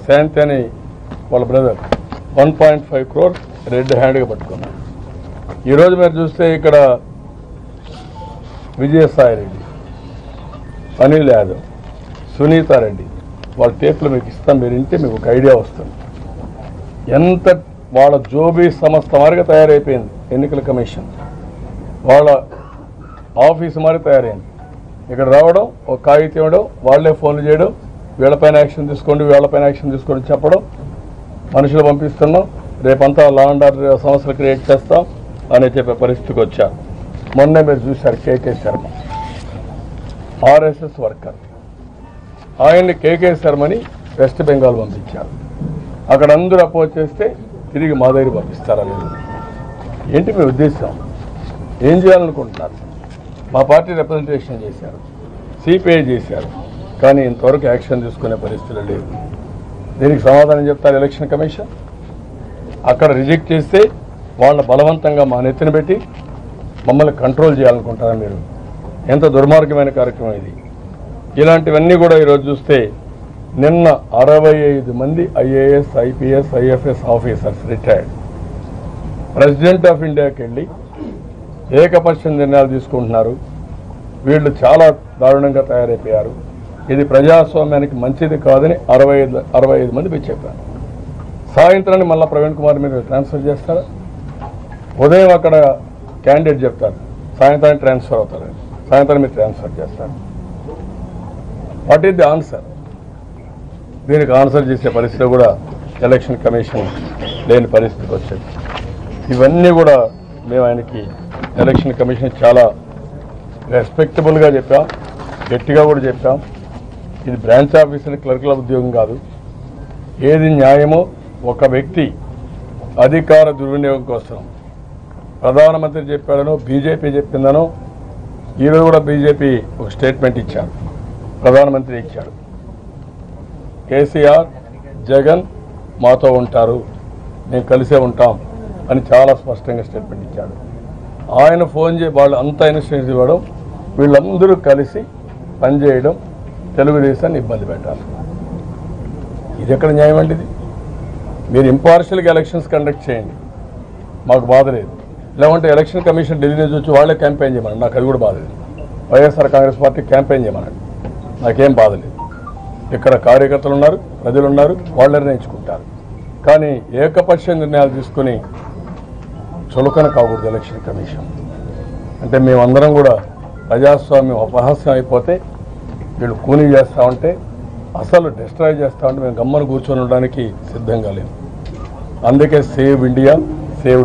శాంతి అని వాళ్ళ brother 1.5 crore red హ్యాండ్గా పట్టుకున్నారు. ఈరోజు మీరు చూస్తే ఇక్కడ విజయసాయిరెడ్డి, అనిల్ యాదవ్, సునీతారెడ్డి వాళ్ళ టేపులు మీకు ఇస్తాం, మీరు ఇంటే మీకు ఒక ఐడియా వస్తుంది. ఎంత వాళ్ళ జోబీ సంస్థ మారిగా తయారైపోయింది ఎన్నికల కమిషన్, వాళ్ళ ఆఫీసు మారి తయారైంది. ఇక్కడ రావడం, ఒక కాగితం ఇవ్వడం, వాళ్ళే ఫోన్లు చేయడం, వీళ్ళపైన యాక్షన్ తీసుకోండి, వీళ్ళపైన యాక్షన్ తీసుకోండి చెప్పడం, మనుషులు పంపిస్తున్నాం, రేపంతా లా అండ్ ఆర్డర్ సమస్యలు క్రియేట్ చేస్తాం అని చెప్పే పరిస్థితికి వచ్చారు. మొన్నే మీరు చూశారు కేకే శర్మ, ఆర్ఎస్ఎస్ వర్కర్, ఆయన్ని కేకే శర్మని వెస్ట్ బెంగాల్ పంపించారు. అక్కడ అందరూ అపోజ్ చేస్తే తిరిగి మా దగ్గర పంపిస్తారా? లేదు. ఏంటి మీ ఉద్దేశం? ఏం చేయాలనుకుంటున్నారు? మా పార్టీ రిప్రజెంటేషన్ చేశారు, సిపిఐ చేశారు, కానీ ఇంతవరకు యాక్షన్ తీసుకునే పరిస్థితులు లేదు. దీనికి సమాధానం చెప్తారు ఎలక్షన్ కమిషన్. అక్కడ రిజెక్ట్ చేస్తే వాళ్ళ బలవంతంగా మా నెత్తిన పెట్టి మమ్మల్ని కంట్రోల్ చేయాలనుకుంటారా మీరు? ఎంత దుర్మార్గమైన కార్యక్రమం ఇది. ఇలాంటివన్నీ కూడా ఈరోజు చూస్తే నిన్న 65 మంది IAS, IPS, IFS officers retired president of ఇండియాకి వెళ్ళి ఏకపక్ష నిర్ణయాలు తీసుకుంటున్నారు. వీళ్ళు చాలా దారుణంగా తయారైపోయారు. ఇది ప్రజాస్వామ్యానికి మంచిది కాదని 65 మంది మీరు చెప్పారు. సాయంత్రాన్ని మళ్ళీ ప్రవీణ్ కుమార్ మీరు ట్రాన్స్ఫర్ చేస్తారా? ఉదయం అక్కడ క్యాండిడేట్ చెప్తారు, సాయంత్రానికి ట్రాన్స్ఫర్ అవుతారు, సాయంత్రం మీరు ట్రాన్స్ఫర్ చేస్తారు. What is the answer? దీనికి ఆన్సర్ చేసే పరిస్థితి కూడా ఎలక్షన్ కమిషన్ లేని పరిస్థితికి వచ్చేది. ఇవన్నీ కూడా మేము ఆయనకి ఎలక్షన్ కమిషన్ చాలా రెస్పెక్టబుల్గా చెప్పాం, గట్టిగా కూడా చెప్పాం. ఇది బ్రాంచ్ ఆఫీసర్ క్లర్కుల ఉద్యోగం కాదు. ఏది న్యాయమో ఒక వ్యక్తి అధికార దుర్వినియోగం కోసం ప్రధానమంత్రి చెప్పాడనో బీజేపీ చెప్పిందనో, ఈరోజు కూడా బీజేపీ ఒక స్టేట్మెంట్ ఇచ్చారు, ప్రధానమంత్రి ఇచ్చాడు, కేసీఆర్ జగన్ మాతో ఉంటారు, మేము కలిసే ఉంటాం అని చాలా స్పష్టంగా స్టేట్మెంట్ ఇచ్చాడు. ఆయన ఫోన్ వాళ్ళు అంతా ఇన్స్ట్రక్షన్స్ ఇవ్వడం, వీళ్ళందరూ కలిసి పనిచేయడం, తెలుగుదేశాన్ని ఇబ్బంది పెట్టాలి. ఇది ఎక్కడ న్యాయం అండి? ఇది మీరు ఇంపార్షియల్గా ఎలక్షన్స్ కండక్ట్ చేయండి, మాకు బాధ లేదు. లేకుంటే ఎలక్షన్ కమిషన్ ఢిల్లీ నుంచి వచ్చి వాళ్ళే క్యాంపెయిన్ చేయమనండి, నాకు అది కూడా బాధ లేదు. వైఎస్ఆర్ కాంగ్రెస్ పార్టీ క్యాంపెయిన్ చేయమనండి, నాకేం బాధ లేదు. ఇక్కడ కార్యకర్తలు ఉన్నారు, ప్రజలు ఉన్నారు, వాళ్ళు నిర్ణయించుకుంటారు. కానీ ఏకపక్ష నిర్ణయాలు తీసుకుని చులకన కాకూడదు ఎలక్షన్ కమిషన్. అంటే మేమందరం కూడా ప్రజాస్వామ్యం అపహాస్యం అయిపోతే వీళ్ళు కూనీ చేస్తూ ఉంటే, అసలు డిస్ట్రాయ్ చేస్తూ ఉంటే మేము గమ్మను కూర్చొని ఉండడానికి సిద్ధంగా లేము. అందుకే సేవ్ ఇండియా, సేవ్